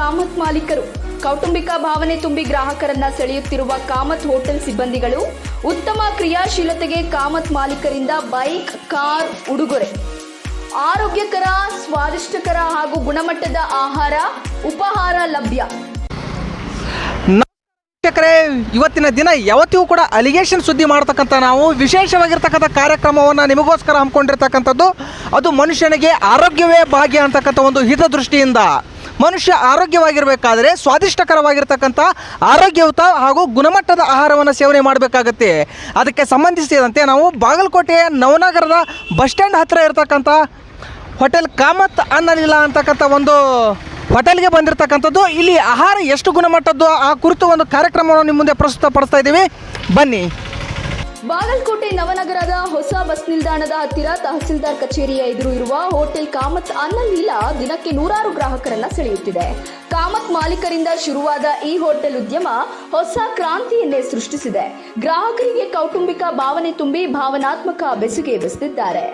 ಕಾಮತ್ ಮಾಲೀಕರು. ಕೌಟುಂಬಿಕ ಭಾವನೆ ತುಂಬಿ ಗ್ರಾಹಕರನ್ನ ಸೆಳೆಯುತ್ತಿರುವ ಕಾಮತ್ ಹೋಟೆಲ್ ಸಿಬ್ಬಂದಿಗಳು ಉತ್ತಮ ಕ್ರಿಯಾಶೀಲತೆಗೆ ಕಾಮತ್ ಮಾಲೀಕರಿಂದ ಬೈಕ್, ಕಾರ್ ಉಡುಗೊರೆ. ಆರೋಗ್ಯಕರ, ಸ್ವಾದಿಷ್ಟಕರ ಹಾಗೂ ಗುಣಮಟ್ಟದ ಆಹಾರ, ಉಪಹಾರ ಲಭ್ಯ. ಇವತ್ತಿನ ದಿನ ಯಾವತ್ತಿಗೂ ಕೂಡ ಅಲಿಗೇಷನ್ ಸುದ್ದಿ ಮಾಡ್ತಕ್ಕಂಥ ನಾವು ವಿಶೇಷವಾಗಿರ್ತಕ್ಕಂಥ ಕಾರ್ಯಕ್ರಮವನ್ನು ನಿಮಗೋಸ್ಕರ ಹಮ್ಮಿಕೊಂಡಿರ್ತಕ್ಕಂಥದ್ದು. ಅದು ಮನುಷ್ಯನಿಗೆ ಆರೋಗ್ಯವೇ ಭಾಗ್ಯ ಅಂತಕ್ಕಂಥ ಒಂದು ಹಿತದೃಷ್ಟಿಯಿಂದ ಮನುಷ್ಯ ಆರೋಗ್ಯವಾಗಿರಬೇಕಾದ್ರೆ ಸ್ವಾದಿಷ್ಟಕರವಾಗಿರ್ತಕ್ಕಂಥ ಆರೋಗ್ಯಯುತ ಹಾಗೂ ಗುಣಮಟ್ಟದ ಆಹಾರವನ್ನು ಸೇವನೆ ಮಾಡಬೇಕಾಗತ್ತೆ. ಅದಕ್ಕೆ ಸಂಬಂಧಿಸಿದಂತೆ ನಾವು ಬಾಗಲಕೋಟೆಯ ನವನಗರದ ಬಸ್ ಸ್ಟ್ಯಾಂಡ್ ಹತ್ತಿರ ಇರತಕ್ಕಂಥ ಹೋಟೆಲ್ ಕಾಮತ್ ಅನ್ನಲಿಲ್ಲ ಅಂತಕ್ಕಂಥ ಒಂದು ಹೋಟೆಲ್ಗೆ ಬಂದಿರತಕ್ಕಂಥದ್ದು. ಇಲ್ಲಿ ಆಹಾರ ಎಷ್ಟು ಗುಣಮಟ್ಟದ್ದು ಆ ಕುರಿತು ಒಂದು ಕಾರ್ಯಕ್ರಮವನ್ನು ನಿಮ್ಮ ಮುಂದೆ ಪ್ರಸ್ತುತಪಡಿಸ್ತಾ ಇದ್ದೀವಿ, ಬನ್ನಿ. ಬಾಗಲಕೋಟೆ ನವನಗರದ ಹೊಸ ಬಸ್ ನಿಲ್ದಾಣದ ಹತ್ತಿರ ತಹಸೀಲ್ದಾರ್ ಕಚೇರಿಯ ಎದುರು ಇರುವ ಹೋಟೆಲ್ ಕಾಮತ್ ಅನ್ನಲೀಲ ದಿನಕ್ಕೆ ನೂರಾರು ಗ್ರಾಹಕರನ್ನ ಸೆಳೆಯುತ್ತಿದೆ. ಕಾಮತ್ ಮಾಲೀಕರಿಂದ ಶುರುವಾದ ಈ ಹೋಟೆಲ್ ಉದ್ಯಮ ಹೊಸ ಕ್ರಾಂತಿಯನ್ನೇ ಸೃಷ್ಟಿಸಿದೆ. ಗ್ರಾಹಕರಿಗೆ ಕೌಟುಂಬಿಕ ಭಾವನೆ ತುಂಬಿ ಭಾವನಾತ್ಮಕ ಬೆಸುಗೆ ಎಬ್ಬಿಸುತ್ತಿದ್ದಾರೆ.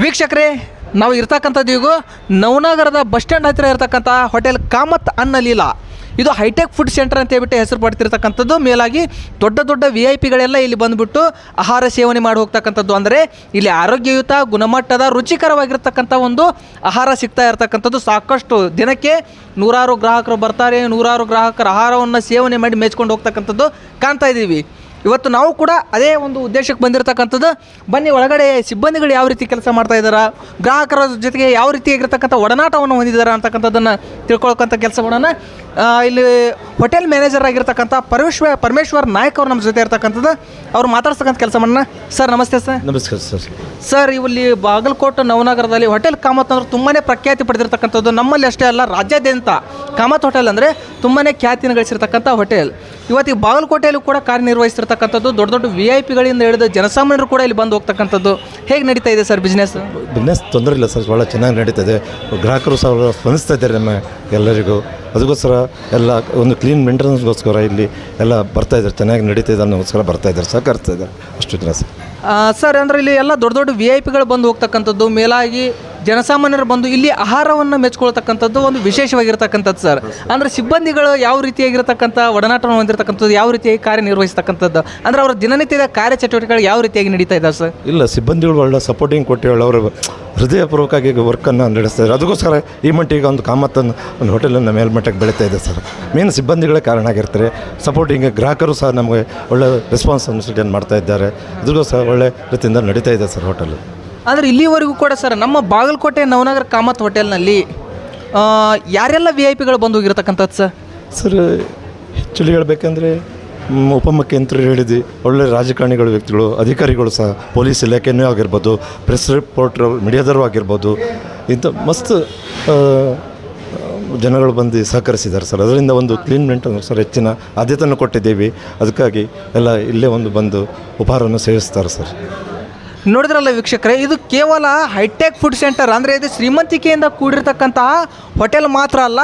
ವೀಕ್ಷಕರೇ, ನಾವು ಇರ್ತಕ್ಕಂಥದ್ದು ಈಗ ನವನಗರದ ಬಸ್ ಸ್ಟ್ಯಾಂಡ್ ಹತ್ತಿರ ಇರತಕ್ಕಂಥ ಹೋಟೆಲ್ ಕಾಮತ್ ಅನ್ನಲೀಲ. ಇದು ಹೈಟೆಕ್ ಫುಡ್ ಸೆಂಟರ್ ಅಂತ ಹೇಳ್ಬಿಟ್ಟು ಹೆಸರು ಪಡ್ತಿರ್ತಕ್ಕಂಥದ್ದು. ಮೇಲಾಗಿ ದೊಡ್ಡ ದೊಡ್ಡ VIP ಇಲ್ಲಿ ಬಂದುಬಿಟ್ಟು ಆಹಾರ ಸೇವನೆ ಮಾಡಿ ಹೋಗ್ತಕ್ಕಂಥದ್ದು. ಅಂದರೆ ಇಲ್ಲಿ ಆರೋಗ್ಯಯುತ, ಗುಣಮಟ್ಟದ, ರುಚಿಕರವಾಗಿರ್ತಕ್ಕಂಥ ಒಂದು ಆಹಾರ ಸಿಗ್ತಾ ಇರ್ತಕ್ಕಂಥದ್ದು. ಸಾಕಷ್ಟು ದಿನಕ್ಕೆ ನೂರಾರು ಗ್ರಾಹಕರು ಬರ್ತಾರೆ, ನೂರಾರು ಗ್ರಾಹಕರ ಆಹಾರವನ್ನು ಸೇವನೆ ಮಾಡಿ ಮೆಚ್ಕೊಂಡು ಹೋಗ್ತಕ್ಕಂಥದ್ದು ಕಾಣ್ತಾ ಇದ್ದೀವಿ. ಇವತ್ತು ನಾವು ಕೂಡ ಅದೇ ಒಂದು ಉದ್ದೇಶಕ್ಕೆ ಬಂದಿರತಕ್ಕಂಥದ್ದು. ಬನ್ನಿ, ಒಳಗಡೆ ಸಿಬ್ಬಂದಿಗಳು ಯಾವ ರೀತಿ ಕೆಲಸ ಮಾಡ್ತಾ ಇದ್ದಾರೆ, ಗ್ರಾಹಕರ ಜೊತೆಗೆ ಯಾವ ರೀತಿಯಾಗಿರ್ತಕ್ಕಂಥ ಒಡನಾಟವನ್ನು ಹೊಂದಿದ್ದಾರೆ ಅಂತಕ್ಕಂಥದ್ದನ್ನು ತಿಳ್ಕೊಳ್ತಕ್ಕಂಥ ಕೆಲಸ ಮಾಡೋಣ. ಇಲ್ಲಿ ಹೋಟೆಲ್ ಮ್ಯಾನೇಜರ್ ಆಗಿರ್ತಕ್ಕಂಥ ಪರಮೇಶ್ವರ್ ನಾಯಕ್ ಅವರು ನಮ್ಮ ಜೊತೆ ಇರ್ತಕ್ಕಂಥದ್ದು. ಅವ್ರು ಮಾತಾಡ್ತಕ್ಕಂಥ ಕೆಲಸ ಮಾಡೋಣ. ಸರ್ ನಮಸ್ತೆ. ಸರ್ ನಮಸ್ಕಾರ ಸರ್. ಸರ್, ಇಲ್ಲಿ ಬಾಗಲಕೋಟೆ ನವನಗರದಲ್ಲಿ ಹೋಟೆಲ್ ಕಾಮತ್ ಅಂದ್ರೆ ತುಂಬಾ ಪ್ರಖ್ಯಾತಿ ಪಡೆದಿರ್ತಕ್ಕಂಥದ್ದು. ನಮ್ಮಲ್ಲಿ ಅಷ್ಟೇ ಅಲ್ಲ, ರಾಜ್ಯಾದ್ಯಂತ ಕಾಮತ್ ಹೋಟೆಲ್ ಅಂದರೆ ತುಂಬಾ ಖ್ಯಾತಿನ ಗಳಿಸಿರ್ತಕ್ಕಂಥ ಹೋಟೆಲ್. ಇವತ್ತಿಗೆ ಬಾಗಲಕೋಟೆಯಲ್ಲೂ ಕೂಡ ಕಾರ್ಯನಿರ್ವಹಿಸಿರ್ತಕ್ಕಂಥದ್ದು. ದೊಡ್ಡ ದೊಡ್ಡ VIP ಹಿಡಿದು ಜನಸಾಮಾನ್ಯರು ಕೂಡ ಇಲ್ಲಿ ಬಂದು ಹೋಗ್ತಕ್ಕಂಥದ್ದು. ಹೇಗೆ ನಡೀತಾ ಇದೆ ಸರ್ ಬಿಸ್ನೆಸ್? ತೊಂದರೆ ಇಲ್ಲ ಸರ್, ಭಾಳ ಚೆನ್ನಾಗಿ ನಡೀತದೆ. ಗ್ರಾಹಕರು ಸಹ ಸ್ಪಂದಿಸ್ತಾ ಇದ್ದಾರೆ ನಮ್ಮ ಎಲ್ಲರಿಗೂ. ಅದಕ್ಕೋಸ್ಕರ ಎಲ್ಲ ಒಂದು ಕ್ಲೀನ್ ಮೇಂಟೆನೆನ್ಸ್ಗೋಸ್ಕರ ಇಲ್ಲಿ ಎಲ್ಲ ಬರ್ತಾಯಿದ್ದಾರೆ, ಚೆನ್ನಾಗಿ ನಡೀತಾ ಇದೆ ಅನ್ನೋಸ್ಕರ ಬರ್ತಾಯಿದ್ದಾರೆ, ಸಹಕರಿಸ್ತಾ ಇದ್ದಾರೆ. ಅಷ್ಟು ಜನ ಸರ್. ಅಂದರೆ ಇಲ್ಲಿ ಎಲ್ಲ ದೊಡ್ಡ ದೊಡ್ಡ VIP ಬಂದು ಹೋಗ್ತಕ್ಕಂಥದ್ದು, ಮೇಲಾಗಿ ಜನಸಾಮಾನ್ಯರು ಬಂದು ಇಲ್ಲಿ ಆಹಾರವನ್ನು ಮೆಚ್ಕೊಳ್ತಕ್ಕಂಥದ್ದು ಒಂದು ವಿಶೇಷವಾಗಿರ್ತಕ್ಕಂಥದ್ದು ಸರ್. ಅಂದರೆ ಸಿಬ್ಬಂದಿಗಳು ಯಾವ ರೀತಿಯಾಗಿರ್ತಕ್ಕಂಥ ಒಡನಾಟವನ್ನು ಹೊಂದಿರತಕ್ಕಂಥದ್ದು, ಯಾವ ರೀತಿಯಾಗಿ ಕಾರ್ಯನಿರ್ವಹಿಸ್ತಕ್ಕಂಥದ್ದು, ಅಂದರೆ ಅವರ ದಿನನಿತ್ಯದ ಕಾರ್ಯಚಟುವಟಿಕೆಗಳು ಯಾವ ರೀತಿಯಾಗಿ ನಡೀತಾ ಇದ್ದಾವೆ ಸರ್? ಇಲ್ಲ, ಸಿಬ್ಬಂದಿಗಳು ಒಳ್ಳೆ ಸಪೋರ್ಟಿಂಗ್ ಕೊಟ್ಟಿవాళ్ళు ಅವರು ಹೃದಯಪೂರ್ವಕವಾಗಿ ವರ್ಕನ್ನು ನಡೆಸ್ತಾ ಇದ್ದಾರೆ. ಅದಕ್ಕೋಸ್ಕರ ಈ ಮಟ್ಟಿಗೆ ಒಂದು ಕಾಮತ್ತನ್ನು ಒಂದು ಹೋಟೆಲನ್ನು ಮೇಲ್ಮಟ್ಟಕ್ಕೆ ಬೆಳೀತಾ ಇದೆ ಸರ್. ಮೇನ್ ಸಿಬ್ಬಂದಿಗಳೇ ಕಾರಣ ಆಗಿರ್ತಾರೆ. ಸಪೋರ್ಟಿಂಗ್ ಗ್ರಾಹಕರು ಸಹ ನಮಗೆ ಒಳ್ಳೆ ರೆಸ್ಪಾನ್ಸ್ ಮಾಡ್ತಾ ಇದ್ದಾರೆ. ಅದಕ್ಕೋಸ್ಕರ ಒಳ್ಳೆ ರೀತಿಯಿಂದ ನಡೀತಾ ಇದೆ ಸರ್ ಹೋಟೆಲ್. ಅಂದರೆ ಇಲ್ಲಿವರೆಗೂ ಕೂಡ ಸರ್ ನಮ್ಮ ಬಾಗಲಕೋಟೆ ನವನಗರ ಕಾಮತ್ ಹೋಟೆಲ್ನಲ್ಲಿ ಯಾರೆಲ್ಲ VIP ಬಂದು ಹೋಗಿರ್ತಕ್ಕಂಥದ್ದು ಸರ್? ಸರ್, ಆ್ಯಕ್ಚುಲಿ ಹೇಳಬೇಕಂದ್ರೆ ಉಪಮುಖ್ಯಮಂತ್ರಿ ಹೇಳಿದ್ವಿ, ಒಳ್ಳೆ ರಾಜಕಾರಣಿಗಳು, ವ್ಯಕ್ತಿಗಳು, ಅಧಿಕಾರಿಗಳು ಸಹ, ಪೊಲೀಸ್ ಇಲಾಖೆಯೂ ಆಗಿರ್ಬೋದು, ಪ್ರೆಸ್ ರಿಪೋರ್ಟ್ರು, ಮೀಡಿಯಾದವರು ಆಗಿರ್ಬೋದು, ಇಂಥ ಮಸ್ತ್ ಜನಗಳು ಬಂದು ಸಹಕರಿಸಿದ್ದಾರೆ ಸರ್. ಅದರಿಂದ ಒಂದು ಕ್ಲೀನ್ ಮೇಂಟೆನೆನ್ಸ್ ಹೆಚ್ಚಿನ ಆದ್ಯತೆಯನ್ನು ಕೊಟ್ಟಿದ್ದೀವಿ. ಅದಕ್ಕಾಗಿ ಎಲ್ಲ ಇಲ್ಲೇ ಒಂದು ಬಂದು ಉಪಹಾರವನ್ನು ಸೇವಿಸ್ತಾರೆ ಸರ್. ನೋಡಿದ್ರಲ್ಲ ವೀಕ್ಷಕರೇ, ಇದು ಕೇವಲ ಹೈಟೆಕ್ ಫುಡ್ ಸೆಂಟರ್. ಅಂದರೆ ಇದು ಶ್ರೀಮಂತಿಕೆಯಿಂದ ಕೂಡಿರ್ತಕ್ಕಂತಹ ಹೋಟೆಲ್ ಮಾತ್ರ ಅಲ್ಲ,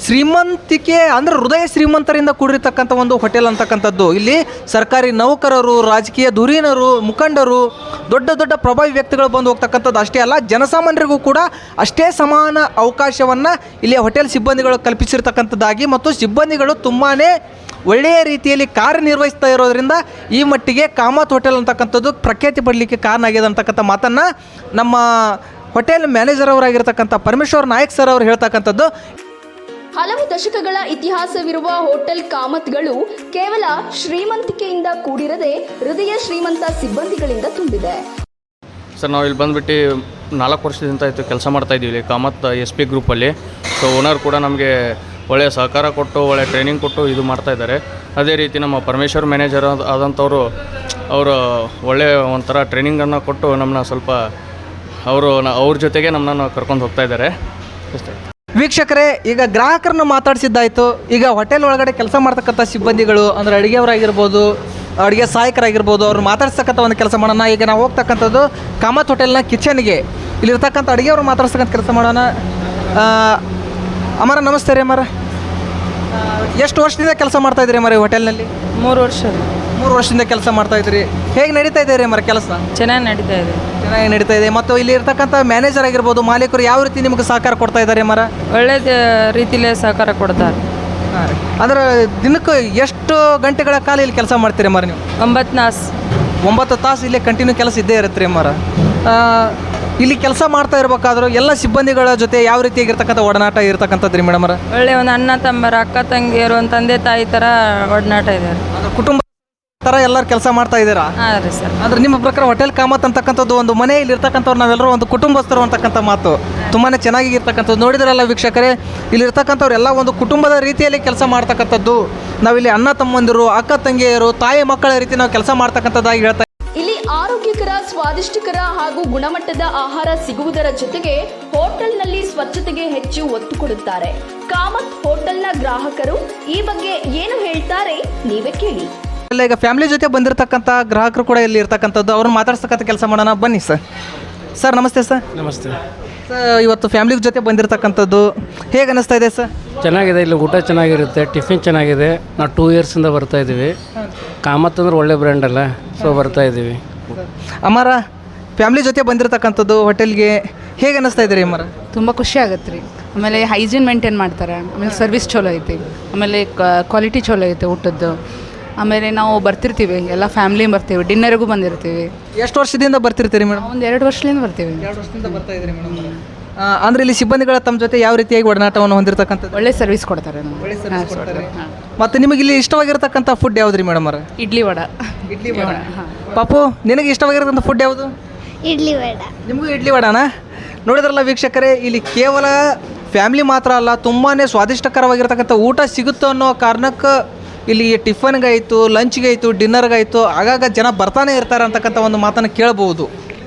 ಶ್ರೀಮಂತಿಕೆ ಅಂದರೆ ಹೃದಯ ಶ್ರೀಮಂತರಿಂದ ಕೂಡಿರ್ತಕ್ಕಂಥ ಒಂದು ಹೋಟೆಲ್ ಅಂತಕ್ಕಂಥದ್ದು. ಇಲ್ಲಿ ಸರ್ಕಾರಿ ನೌಕರರು, ರಾಜಕೀಯ ಧುರೀಣರು, ಮುಖಂಡರು, ದೊಡ್ಡ ದೊಡ್ಡ ಪ್ರಭಾವಿ ವ್ಯಕ್ತಿಗಳು ಬಂದು ಹೋಗ್ತಕ್ಕಂಥದ್ದು ಅಷ್ಟೇ ಅಲ್ಲ, ಜನಸಾಮಾನ್ಯರಿಗೂ ಕೂಡ ಅಷ್ಟೇ ಸಮಾನ ಅವಕಾಶವನ್ನು ಇಲ್ಲಿ ಹೋಟೆಲ್ ಸಿಬ್ಬಂದಿಗಳು ಕಲ್ಪಿಸಿರ್ತಕ್ಕಂಥದ್ದಾಗಿ ಮತ್ತು ಸಿಬ್ಬಂದಿಗಳು ತುಂಬಾ ಒಳ್ಳೆಯ ರೀತಿಯಲ್ಲಿ ಕಾರ್ಯನಿರ್ವಹಿಸ್ತಾ ಇರೋದರಿಂದ ಈ ಮಟ್ಟಿಗೆ ಕಾಮತ್ ಹೋಟೆಲ್ ಅಂತಕ್ಕಂಥದ್ದು ಪ್ರಖ್ಯಾತಿ ಪಡಲಿಕ್ಕೆ ಕಾರಣ ಆಗಿದೆ ಅಂತಕ್ಕಂಥ ಮಾತನ್ನು ನಮ್ಮ ಹೋಟೆಲ್ ಮ್ಯಾನೇಜರ್ ಅವರಾಗಿರ್ತಕ್ಕಂಥ ಪರಮೇಶ್ವರ್ ನಾಯಕ್ ಸರ್ ಅವರು ಹೇಳ್ತಕ್ಕಂಥದ್ದು. ಹಲವು ದಶಕಗಳ ಇತಿಹಾಸವಿರುವ ಹೋಟೆಲ್ ಕಾಮತ್ಗಳು ಕೇವಲ ಶ್ರೀಮಂತಿಕೆಯಿಂದ ಕೂಡಿರದೆ ಹೃದಯ ಶ್ರೀಮಂತ ಸಿಬ್ಬಂದಿಗಳಿಂದ ತುಂಬಿದೆ. ಸರ್, ನಾವು ಇಲ್ಲಿ ಬಂದುಬಿಟ್ಟು 4 ವರ್ಷದಿಂದ ಆಯಿತು ಕೆಲಸ ಮಾಡ್ತಾಯಿದ್ದೀವಿ ಕಾಮತ್ SP ಗ್ರೂಪಲ್ಲಿ. ಸೊ ಓನರ್ ಕೂಡ ನಮಗೆ ಒಳ್ಳೆಯ ಸಹಕಾರ ಕೊಟ್ಟು, ಒಳ್ಳೆಯ ಟ್ರೈನಿಂಗ್ ಕೊಟ್ಟು ಇದು ಮಾಡ್ತಾಯಿದ್ದಾರೆ. ಅದೇ ರೀತಿ ನಮ್ಮ ಪರಮೇಶ್ವರ್ ಮ್ಯಾನೇಜರ್ ಆದಂಥವರು ಅವರು ಒಳ್ಳೆಯ ಒಂಥರ ಟ್ರೈನಿಂಗನ್ನು ಕೊಟ್ಟು ನಮ್ಮನ್ನ ಸ್ವಲ್ಪ ಅವ್ರ ಜೊತೆಗೆ ನಮ್ಮನ್ನು ಕರ್ಕೊಂಡು ಹೋಗ್ತಾ ಇದ್ದಾರೆ. ಅಷ್ಟೇ ವೀಕ್ಷಕರೇ, ಈಗ ಗ್ರಾಹಕರನ್ನು ಮಾತಾಡಿಸಿದ್ದಾಯಿತು. ಈಗ ಹೋಟೆಲ್ ಒಳಗಡೆ ಕೆಲಸ ಮಾಡ್ತಕ್ಕಂಥ ಸಿಬ್ಬಂದಿಗಳು ಅಂದರೆ ಅಡುಗೆಯವರಾಗಿರ್ಬೋದು, ಅಡುಗೆ ಸಹಾಯಕರಾಗಿರ್ಬೋದು, ಅವ್ರು ಮಾತಾಡ್ತಕ್ಕಂಥ ಒಂದು ಕೆಲಸ ಮಾಡೋಣ. ಈಗ ನಾವು ಹೋಗ್ತಕ್ಕಂಥದ್ದು ಕಾಮತ್ ಹೋಟೆಲ್ನ ಕಿಚನ್ಗೆ. ಇಲ್ಲಿರ್ತಕ್ಕಂಥ ಅಡುಗೆಯವರು ಮಾತಾಡ್ತಕ್ಕಂಥ ಕೆಲಸ ಮಾಡೋಣ. ಅಮರ ನಮಸ್ತೆ ರೀ ಅಮರ. ಎಷ್ಟು ವರ್ಷದಿಂದ ಕೆಲಸ ಮಾಡ್ತಾಯಿದ್ರಿ ಅಮರ ಈ ಹೋಟೆಲ್ನಲ್ಲಿ? 3 ವರ್ಷ. 3 ವರ್ಷದಿಂದ ಕೆಲಸ ಮಾಡ್ತಾ ಇದ್ರಿ. ಹೇಗೆ ನಡೀತಾ ಇದೆ ರೀ ಮರ ಕೆಲಸ? ಚೆನ್ನಾಗಿ ನಡೀತಾ ಇದೆ. ಚೆನ್ನಾಗಿ ನಡೀತಾ ಇದೆ. ಮತ್ತು ಇಲ್ಲಿ ಇರ್ತಕ್ಕಂಥ ಮ್ಯಾನೇಜರ್ ಆಗಿರ್ಬೋದು, ಮಾಲೀಕರು ಯಾವ ರೀತಿ ನಿಮ್ಗೆ ಸಹಕಾರ ಕೊಡ್ತಾ ಇದ್ದಾರೆ ಮರ? ಒಳ್ಳೆ ರೀತಿಲೇ ಸಹಕಾರ ಕೊಡ್ತಾರೆ. ಅಂದ್ರೆ ದಿನಕ್ಕೆ ಎಷ್ಟು ಗಂಟೆಗಳ ಕಾಲ ಇಲ್ಲಿ ಕೆಲಸ ಮಾಡ್ತೀರಿ ಮರ ನೀವು? 9 ತಾಸು ಇಲ್ಲೇ ಕಂಟಿನ್ಯೂ ಕೆಲಸ ಇದ್ದೇ ಇರುತ್ತೆ ರೀ ಮರ. ಇಲ್ಲಿ ಕೆಲಸ ಮಾಡ್ತಾ ಇರ್ಬೇಕಾದ್ರೂ ಎಲ್ಲ ಸಿಬ್ಬಂದಿಗಳ ಜೊತೆ ಯಾವ ರೀತಿಯಾಗಿರ್ತಕ್ಕಂಥ ಒಡನಾಟ ಇರ್ತಕ್ಕಂಥದ್ದು ರೀ ಮೇಡಮರ? ಒಳ್ಳೆ ಒಂದು ಅಣ್ಣ ತಮ್ಮರ, ಅಕ್ಕ ತಂಗಿಯರು, ಒಂದು ತಂದೆ ತಾಯಿ ಥರ ಒಡನಾಟ ಇದ್ದಾರೆ. ಕುಟುಂಬ ಥರ ಎಲ್ಲರೂ ಕೆಲಸ ಮಾಡ್ತಾ ಇದ್ದೀರಾ? ಹಾಂ ರೀ ಸರ್. ಅಂದ್ರೆ ನಿಮ್ಮ ಪ್ರಕಾರ ಹೋಟೆಲ್ ಕಾಮತ್ ಅಂತಕ್ಕಂಥದ್ದು ಒಂದು ಮನೆಯಲ್ಲಿ ಇರ್ತಕ್ಕಂಥವ್ರು ನಾವೆಲ್ಲರೂ ಒಂದು ಕುಟುಂಬಸ್ಥರು ಅಂತಕ್ಕಂಥ ಮಾತು ತುಂಬಾ ಚೆನ್ನಾಗಿ ಇರ್ತಕ್ಕಂಥದ್ದು. ನೋಡಿದ್ರಲ್ಲ ವೀಕ್ಷಕರೇ, ಇಲ್ಲಿ ಇರ್ತಕ್ಕಂಥವ್ರು ಎಲ್ಲ ಒಂದು ಕುಟುಂಬದ ರೀತಿಯಲ್ಲಿ ಕೆಲಸ ಮಾಡ್ತಕ್ಕಂಥದ್ದು. ನಾವಿಲ್ಲಿ ಅಣ್ಣ ತಮ್ಮಂದಿರು, ಅಕ್ಕ ತಂಗಿಯರು, ತಾಯಿ ಮಕ್ಕಳ ರೀತಿ ನಾವು ಕೆಲಸ ಮಾಡ್ತಕ್ಕಂಥದ್ದಾಗಿ ಹೇಳ್ತಾ. ಇಲ್ಲಿ ಆರೋಗ್ಯಕರ, ಸ್ವಾದಿಷ್ಟಕರ ಹಾಗೂ ಗುಣಮಟ್ಟದ ಆಹಾರ ಸಿಗುವುದರ ಜೊತೆಗೆ ಹೋಟೆಲ್ನಲ್ಲಿ ಸ್ವಚ್ಛತೆಗೆ ಹೆಚ್ಚು ಒತ್ತು ಕೊಡುತ್ತಾರೆ. ಕಾಮತ್ ಹೋಟೆಲ್ನ ಗ್ರಾಹಕರು ಈ ಬಗ್ಗೆ ಏನು ಹೇಳ್ತಾರೆ ನೀವೇ ಕೇಳಿ. ಈಗ ಫ್ಯಾಮಿಲಿ ಜೊತೆ ಬಂದಿರತಕ್ಕಂಥ ಗ್ರಾಹಕರು ಕೂಡ ಇಲ್ಲಿ ಇರ್ತಕ್ಕಂಥದ್ದು, ಅವ್ರನ್ನ ಮಾತಾಡ್ಸಕ್ಕಂಥ ಕೆಲಸ ಮಾಡೋಣ ಬನ್ನಿ ಸರ್. ಸರ್ ನಮಸ್ತೆ ಸರ್. ನಮಸ್ತೆ ಸರ್, ಇವತ್ತು ಫ್ಯಾಮಿಲಿ ಜೊತೆ ಬಂದಿರತಕ್ಕಂಥದ್ದು ಹೇಗೆ ಅನ್ನಿಸ್ತಾ ಇದೆ ಸರ್? ಚೆನ್ನಾಗಿದೆ. ಇಲ್ಲಿ ಊಟ ಚೆನ್ನಾಗಿರುತ್ತೆ, ಟಿಫಿನ್ ಚೆನ್ನಾಗಿದೆ. ನಾವು 2 ಇಯರ್ಸಿಂದ ಬರ್ತಾ ಇದ್ದೀವಿ. ಕಾಮತ್ ಅಂದ್ರೆ ಒಳ್ಳೆ ಬ್ರ್ಯಾಂಡ್ ಅಲ್ಲ, ಸೊ ಬರ್ತಾ ಇದ್ದೀವಿ. ಅಮ್ಮಾರ, ಫ್ಯಾಮಿಲಿ ಜೊತೆ ಬಂದಿರತಕ್ಕಂಥದ್ದು ಹೋಟೆಲ್ಗೆ ಹೇಗೆ ಅನ್ನಿಸ್ತಾ ಇದೆ ರೀ ಅಮ್ಮಾರ? ತುಂಬ ಖುಷಿ ಆಗುತ್ತೆ ರೀ. ಆಮೇಲೆ ಹೈಜೀನ್ ಮೇಂಟೈನ್ ಮಾಡ್ತಾರೆ. ಆಮೇಲೆ ಸರ್ವಿಸ್ ಚಲೋ ಐತಿ. ಆಮೇಲೆ ಕ್ವಾಲಿಟಿ ಚಲೋ ಐತೆ ಊಟದ್ದು. ಆಮೇಲೆ ನಾವು ಬರ್ತಿರ್ತೀವಿ, ಎಲ್ಲ ಫ್ಯಾಮ್ಲಿ ಬರ್ತೀವಿ, ಡಿನ್ನರ್ಗೂ ಬಂದಿರ್ತೀವಿ. ಎಷ್ಟು ವರ್ಷದಿಂದ ಬರ್ತಿರ್ತೀರಿ ಮೇಡಮ್? ಒಂದು 2 ವರ್ಷದಿಂದ ಬರ್ತೀವಿ. 2 ವರ್ಷದಿಂದ ಬರ್ತಾ ಇದ್ದೀರಿ ಮೇಡಮ್. ಅಂದರೆ ಇಲ್ಲಿ ಸಿಬ್ಬಂದಿಗಳ ತಮ್ಮ ಜೊತೆ ಯಾವ ರೀತಿಯಾಗಿ ಒಡನಾಟವನ್ನು ಹೊಂದಿರತಕ್ಕಂಥದ್ದು? ಒಳ್ಳೆ ಸರ್ವಿಸ್ ಕೊಡ್ತಾರೆ ನಮ್ಗೆ. ಒಳ್ಳೆ ಸರ್ವಿಸ್ ಕೊಡ್ತಾರೆ. ಮತ್ತು ನಿಮಗೆ ಇಲ್ಲಿ ಇಷ್ಟವಾಗಿರ್ತಕ್ಕಂಥ ಫುಡ್ ಯಾವ್ದು ರೀ ಮೇಡಮ್? ಇಡ್ಲಿ ವಡ. ಇಡ್ಲಿ ವಡ. ಪಾಪು, ನಿನಗೆ ಇಷ್ಟವಾಗಿರ್ತಕ್ಕಂಥ ಫುಡ್ ಯಾವುದು? ಇಡ್ಲಿ ವಡ. ನಿಮಗೂ ಇಡ್ಲಿ ವಡಾನ? ನೋಡಿದ್ರಲ್ಲ ವೀಕ್ಷಕರೇ, ಇಲ್ಲಿ ಕೇವಲ ಫ್ಯಾಮಿಲಿ ಮಾತ್ರ ಅಲ್ಲ, ತುಂಬಾ ಸ್ವಾದಿಷ್ಟಕರವಾಗಿರ್ತಕ್ಕಂಥ ಊಟ ಸಿಗುತ್ತೆ ಅನ್ನೋ ಕಾರಣಕ್ಕೆ ಇಲ್ಲಿ ಟಿಫನ್ಗಾಯಿತು, ಲಂಚ್ಗಾಯಿತು, ಡಿನ್ನರ್ಗಾಯಿತು ಆಗಾಗ ಜನ ಬರ್ತಾನೆ ಇರ್ತಾರೆ ಅಂತಕ್ಕಂಥ ಒಂದು ಮಾತನ್ನು ಕೇಳಬಹುದು.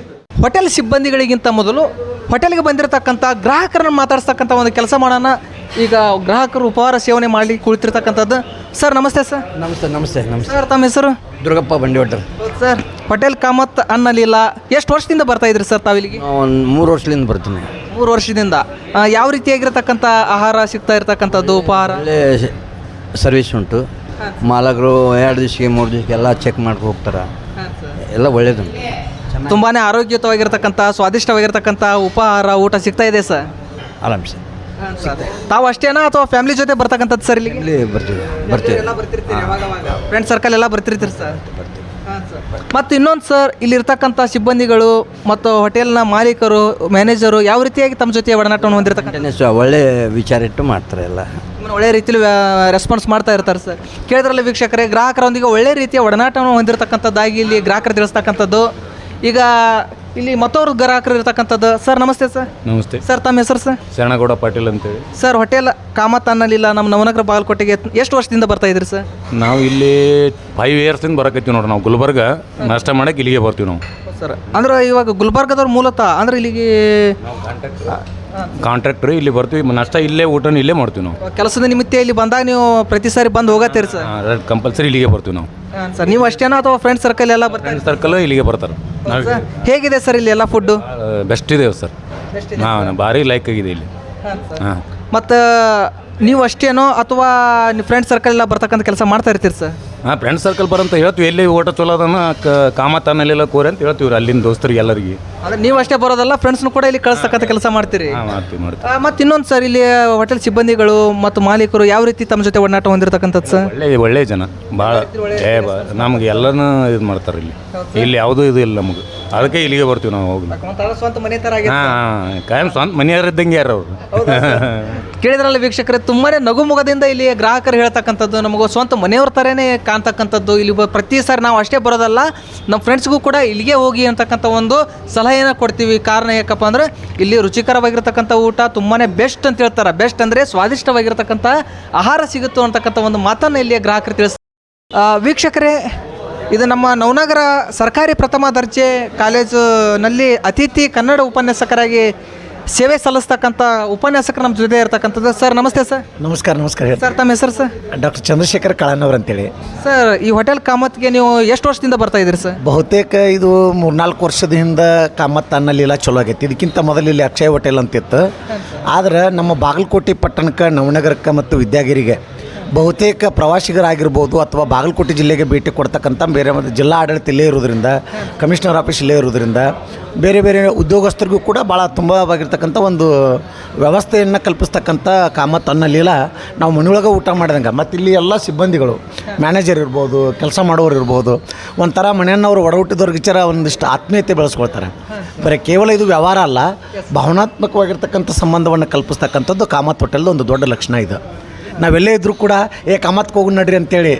ಹೋಟೆಲ್ ಸಿಬ್ಬಂದಿಗಳಿಗಿಂತ ಮೊದಲು ಹೋಟೆಲ್ಗೆ ಬಂದಿರತಕ್ಕಂಥ ಗ್ರಾಹಕರನ್ನು ಮಾತಾಡ್ಸ್ತಕ್ಕಂಥ ಒಂದು ಕೆಲಸ ಮಾಡೋಣ. ಈಗ ಗ್ರಾಹಕರು ಉಪಹಾರ ಸೇವನೆ ಮಾಡಿ ಕುಳಿತಿರ್ತಕ್ಕಂಥದ್ದು. ಸರ್ ನಮಸ್ತೆ ಸರ್. ನಮಸ್ತೆ ನಮಸ್ತೆ ನಮಸ್ತೆ. ಸರ್ ತಮ್ಮ ಹೆಸರು? ದುರ್ಗಪ್ಪ ಬಂಡಿ ಹೋಟೆಲ್. ಸರ್, ಹೋಟೆಲ್ ಕಾಮತ್ ಅನ್ನಲಿಲ್ಲ ಎಷ್ಟು ವರ್ಷದಿಂದ ಬರ್ತಾ ಇದ್ರಿ ಸರ್ ತಾವಿಲ್ಲಿಗೆ? ಒಂದು 3 ವರ್ಷದಿಂದ ಬರ್ತೀನಿ. 3 ವರ್ಷದಿಂದ ಯಾವ ರೀತಿಯಾಗಿರ್ತಕ್ಕಂಥ ಆಹಾರ ಸಿಗ್ತಾ ಇರ್ತಕ್ಕಂಥದ್ದು, ಉಪಹಾರ? ಒಳ್ಳೆ ಸರ್ವಿಸ್ ಉಂಟು. ಮಾಲಕರು 2 ದಿವಸಕ್ಕೆ 3 ದಿವಸಕ್ಕೆ ಎಲ್ಲ ಚೆಕ್ ಮಾಡ್ಕೊ ಹೋಗ್ತಾರೆ. ಎಲ್ಲ ಒಳ್ಳೇದುಂಟು. ತುಂಬಾ ಆರೋಗ್ಯಯುತವಾಗಿರ್ತಕ್ಕಂಥ, ಸ್ವಾದಿಷ್ಟವಾಗಿರ್ತಕ್ಕಂಥ ಉಪಹಾರ, ಊಟ ಸಿಗ್ತಾ ಇದೆ ಸರ್? ಆರಾಮ್ ಸರ್. ತಾವು ಅಷ್ಟೇನಾ ಅಥವಾ ಫ್ಯಾಮಿಲಿ ಜೊತೆ ಬರ್ತಕ್ಕಂಥದ್ದು ಸರ್ ಇಲ್ಲಿಗೆ? ಇಲ್ಲಿ ಬರ್ತೀವಿ. ಫ್ರೆಂಡ್ ಸರ್ಕಲ್ ಎಲ್ಲ ಬರ್ತಿರ್ತೀರಿ ಸರ್? ಮತ್ತು ಇನ್ನೊಂದು ಸರ್, ಇಲ್ಲಿರ್ತಕ್ಕಂಥ ಸಿಬ್ಬಂದಿಗಳು ಮತ್ತು ಹೋಟೆಲ್ನ ಮಾಲೀಕರು, ಮ್ಯಾನೇಜರು ಯಾವ ರೀತಿಯಾಗಿ ತಮ್ಮ ಜೊತೆ ಒಡನಾಟವನ್ನು ಹೊಂದಿರತಕ್ಕಂಥ? ಒಳ್ಳೆ ವಿಚಾರ ಇಟ್ಟು ಮಾಡ್ತಾರೆ. ಎಲ್ಲ ಒಳ್ಳೆ ರೀತಿಯಲ್ಲಿ ರೆಸ್ಪಾನ್ಸ್ ಮಾಡ್ತಾ ಇರ್ತಾರೆ ಸರ್. ಕೇಳಿದ್ರಲ್ಲ ವೀಕ್ಷಕರೇ, ಗ್ರಾಹಕರೊಂದಿಗೆ ಒಳ್ಳೆ ರೀತಿಯ ಒಡನಾಟವನ್ನು ಹೊಂದಿರತಕ್ಕಂಥದ್ದಾಗಿ ಇಲ್ಲಿ ಗ್ರಾಹಕರು ತಿಳಿಸ್ತಕ್ಕಂಥದ್ದು. ಈಗ ಇಲ್ಲಿ ಮತ್ತೊರು ಗ್ರಾಹಕರು ಇರ್ತಕ್ಕಂಥದ್ದು. ಸರ್ ನಮಸ್ತೆ ಸರ್. ನಮಸ್ತೆ ಸರ್, ತಮ್ಮ ಹೆಸರು ಸರ್? ಶರಣಗೌಡ ಪಾಟೀಲ್ ಅಂತೇಳಿ. ಸರ್, ಹೋಟೆಲ್ ಕಾಮತ್ ಅನ್ನಲಿಲ್ಲ ನಮ್ಮ ನವನಗರ ಬಾಗಲಕೋಟೆಗೆ ಎಷ್ಟು ವರ್ಷದಿಂದ ಬರ್ತಾ ಇದ್ರಿ ಸರ್? ನಾವು ಇಲ್ಲಿ 5 ಇಯರ್ಸಿಂದ ಬರಕತ್ತೀವಿ ನೋಡ್ರಿ. ನಾವು ಗುಲ್ಬರ್ಗ ನಾಷ್ಟ ಮಾಡಕ್ಕೆ ಇಲ್ಲಿಗೆ ಬರ್ತೀವಿ ನಾವು ಸರ್. ಅಂದ್ರೆ ಇವಾಗ ಗುಲ್ಬರ್ಗದವ್ರು ಮೂಲತಃ ಅಂದ್ರೆ ಇಲ್ಲಿಗೆ ಕಾಂಟ್ರಾಕ್ಟ್ರಿ ಇಲ್ಲಿ ಬರ್ತೀವಿ. ನಾಷ್ಟ ಇಲ್ಲೇ, ಊಟನೂ ಇಲ್ಲೇ ಮಾಡ್ತೀವಿ ನಾವು. ಕೆಲಸದ ನಿಮಿತ್ತ ಇಲ್ಲಿ ಬಂದಾಗ ನೀವು ಪ್ರತಿ ಸಾರಿ ಬಂದು ಹೋಗತ್ತೀರಿ ಸರ್? ಕಂಪಲ್ಸರಿ ಇಲ್ಲಿಗೆ ಬರ್ತೀವಿ ನಾವು. ಸರ್, ನೀವು ಅಷ್ಟೇನಾ ಅಥವಾ ಫ್ರೆಂಡ್ ಸರ್ಕಲ್ ಎಲ್ಲ ಬರ್ತಾರೆ? ಫ್ರೆಂಡ್ ಸರ್ಕಲ್ ಇಲ್ಲಿಗೆ ಬರ್ತಾರೆ. ನಾವು ಹೇಗಿದೆ ಸರ್ ಇಲ್ಲಿ ಎಲ್ಲ ಫುಡ್ಡು? ಬೆಸ್ಟ್ ಇದೆ ಸರ್. ಹಾಂ, ಭಾರಿ ಲೈಕ್ ಆಗಿದೆ ಇಲ್ಲಿ. ಹಾಂ. ಮತ್ತು ನೀವು ಅಷ್ಟೇನೋ ಅಥವಾ ನೀವು ಫ್ರೆಂಡ್ ಸರ್ಕಲ್ ಎಲ್ಲ ಬರ್ತಕ್ಕಂಥ ಕೆಲಸ ಮಾಡ್ತಾ ಇರ್ತೀರಿ ಸರ್? ಹಾಂ, ಫ್ರೆಂಡ್ ಸರ್ಕಲ್ ಬರಂತ ಹೇಳ್ತೀವಿ. ಎಲ್ಲಿ ಊಟ ಚಲೋ ಅದನ್ನ ಕಾಮತ್ ಅನ್ನಲಿಲ್ಲ ಕೋರಿ ಅಂತ ಹೇಳ್ತೀವಿ ಅಲ್ಲಿನ ದೋಸ್ತರಿಗೆ ಎಲ್ಲರಿಗೆ. ಅಂದರೆ ನೀವು ಅಷ್ಟೇ ಬರೋದಲ್ಲ, ಫ್ರೆಂಡ್ಸ್ನು ಕೂಡ ಇಲ್ಲಿ ಕಳಿಸ್ತಕ್ಕಂಥ ಕೆಲಸ ಮಾಡ್ತೀರಿ? ಹಾಂ, ಮಾಡ್ತೀವಿ. ಮತ್ತು ಇನ್ನೊಂದು ಸರ್, ಇಲ್ಲಿ ಹೋಟೆಲ್ ಸಿಬ್ಬಂದಿಗಳು ಮತ್ತು ಮಾಲೀಕರು ಯಾವ ರೀತಿ ತಮ್ಮ ಜೊತೆ ಒಡನಾಟ ಹೊಂದಿರತಕ್ಕಂಥದ್ದು ಸರ್? ಒಳ್ಳೆ ಜನ, ಭಾಳ ನಮ್ಗೆ ಎಲ್ಲನೂ ಇದು ಮಾಡ್ತಾರೆ ಇಲ್ಲಿ. ಇಲ್ಲಿ ಯಾವುದೂ ಇದು ಇಲ್ಲ ನಮಗೆ, ಅದಕ್ಕೆ ಇಲ್ಲಿಗೆ ಬರ್ತೀವಿ ನಾವು. ಹೋಗಿ ಸ್ವಂತ ಮನೆ ಥರ ಹಾಂ, ಕಾಯಂ ಸ್ವಂತ ಮನೆಯವರಿದ್ದಂಗೆ ಯಾರು ಅವರು. ಕೇಳಿದ್ರಲ್ಲ ವೀಕ್ಷಕರೇ, ತುಂಬಾ ನಗುಮುಖದಿಂದ ಇಲ್ಲಿ ಗ್ರಾಹಕರು ಹೇಳ್ತಕ್ಕಂಥದ್ದು, ನಮಗೂ ಸ್ವಂತ ಮನೆಯವ್ರ ಥರನೇ ಕಾಣ್ತಕ್ಕಂಥದ್ದು. ಇಲ್ಲಿ ಪ್ರತಿ ಸಾರಿ ನಾವು ಅಷ್ಟೇ ಬರೋದಲ್ಲ, ನಮ್ಮ ಫ್ರೆಂಡ್ಸ್ಗೂ ಕೂಡ ಇಲ್ಲಿಗೆ ಹೋಗಿ ಅಂತಕ್ಕಂಥ ಒಂದು ಸಲಹೆಯನ್ನು ಕೊಡ್ತೀವಿ. ಕಾರಣ ಯಾಕಪ್ಪ ಅಂದರೆ ಇಲ್ಲಿ ರುಚಿಕರವಾಗಿರ್ತಕ್ಕಂಥ ಊಟ ತುಂಬಾ ಬೆಸ್ಟ್ ಅಂತ ಹೇಳ್ತಾರೆ. ಬೆಸ್ಟ್ ಅಂದರೆ ಸ್ವಾದಿಷ್ಟವಾಗಿರ್ತಕ್ಕಂಥ ಆಹಾರ ಸಿಗುತ್ತೋ ಅಂತಕ್ಕಂಥ ಒಂದು ಮಾತನ್ನು ಇಲ್ಲಿ ಗ್ರಾಹಕರು ತಿಳಿಸ್ತಾರೆ. ವೀಕ್ಷಕರೇ, ಇದು ನಮ್ಮ ನವನಗರ ಸರ್ಕಾರಿ ಪ್ರಥಮ ದರ್ಜೆ ಕಾಲೇಜಿನಲ್ಲಿ ಅತಿಥಿ ಕನ್ನಡ ಉಪನ್ಯಾಸಕರಾಗಿ ಸೇವೆ ಸಲ್ಲಿಸ್ತಕ್ಕಂಥ ಉಪನ್ಯಾಸಕರು ನಮ್ಮ ಜೊತೆ ಇರ್ತಕ್ಕಂಥದ್ದು. ಸರ್ ನಮಸ್ತೆ ಸರ್. ನಮಸ್ಕಾರ. ನಮಸ್ಕಾರ ಸರ್, ತಮ್ಮ ಹೆಸರು ಸರ್? ಡಾಕ್ಟರ್ ಚಂದ್ರಶೇಖರ್ ಕಳನ್ನವ್ರು ಅಂತೇಳಿ. ಸರ್, ಈ ಹೋಟೆಲ್ ಕಾಮತ್ಗೆ ನೀವು ಎಷ್ಟು ವರ್ಷದಿಂದ ಬರ್ತಾ ಇದ್ದೀರಿ ಸರ್? ಬಹುತೇಕ ಇದು 3-4 ವರ್ಷದ ಹಿಂದೆ ಕಾಮತ್ ಅನ್ನಲಿಲ್ಲ ಚಲೋ ಆಗೈತಿ. ಇದಕ್ಕಿಂತ ಮೊದಲು ಇಲ್ಲಿ ಅಕ್ಷಯ ಹೋಟೆಲ್ ಅಂತಿತ್ತು. ಆದ್ರೆ ನಮ್ಮ ಬಾಗಲಕೋಟೆ ಪಟ್ಟಣಕ್ಕೆ, ನವನಗರಕ್ಕೆ ಮತ್ತು ವಿದ್ಯಾಗಿರಿಗೆ ಬಹುತೇಕ ಪ್ರವಾಸಿಗರಾಗಿರ್ಬೋದು ಅಥವಾ ಬಾಗಲಕೋಟೆ ಜಿಲ್ಲೆಗೆ ಭೇಟಿ ಕೊಡ್ತಕ್ಕಂಥ ಬೇರೆ ಜಿಲ್ಲಾ ಆಡಳಿತ ಇಲ್ಲೇ ಇರೋದ್ರಿಂದ, ಕಮಿಷನರ್ ಆಫೀಸ್ ಇಲ್ಲೇ ಇರೋದ್ರಿಂದ ಬೇರೆ ಬೇರೆ ಉದ್ಯೋಗಸ್ಥರಿಗೂ ಕೂಡ ಭಾಳ ತುಂಬವಾಗಿರ್ತಕ್ಕಂಥ ಒಂದು ವ್ಯವಸ್ಥೆಯನ್ನು ಕಲ್ಪಿಸ್ತಕ್ಕಂಥ ಕಾಮತ್ ಅನ್ನ ಲೀಲಾ ನಾವು ಮನೆಯೊಳಗೆ ಊಟ ಮಾಡಿದಂಗೆ. ಮತ್ತು ಇಲ್ಲಿ ಎಲ್ಲ ಸಿಬ್ಬಂದಿಗಳು, ಮ್ಯಾನೇಜರ್ ಇರ್ಬೋದು, ಕೆಲಸ ಮಾಡೋರು ಇರ್ಬೋದು, ಒಂಥರ ಮನೆಯನ್ನವರು ಒಡ ಹುಟ್ಟಿದವ್ರಿಗೆ ವಿಚಾರ ಒಂದಿಷ್ಟು ಆತ್ಮೀಯತೆ ಬೆಳೆಸ್ಕೊಳ್ತಾರೆ. ಬರೀ ಕೇವಲ ಇದು ವ್ಯವಹಾರ ಅಲ್ಲ, ಭಾವನಾತ್ಮಕವಾಗಿರ್ತಕ್ಕಂಥ ಸಂಬಂಧವನ್ನು ಕಲ್ಪಿಸ್ತಕ್ಕಂಥದ್ದು ಕಾಮತ್ ಹೋಟೆಲ್ದು ಒಂದು ದೊಡ್ಡ ಲಕ್ಷಣ ಇದೆ. ನಾವೆಲ್ಲೇ ಇದ್ದರೂ ಕೂಡ ಕಾಮತ್ಗೆ ಹೋಗಿ ನಡ್ರಿ ಅಂತೇಳಿ,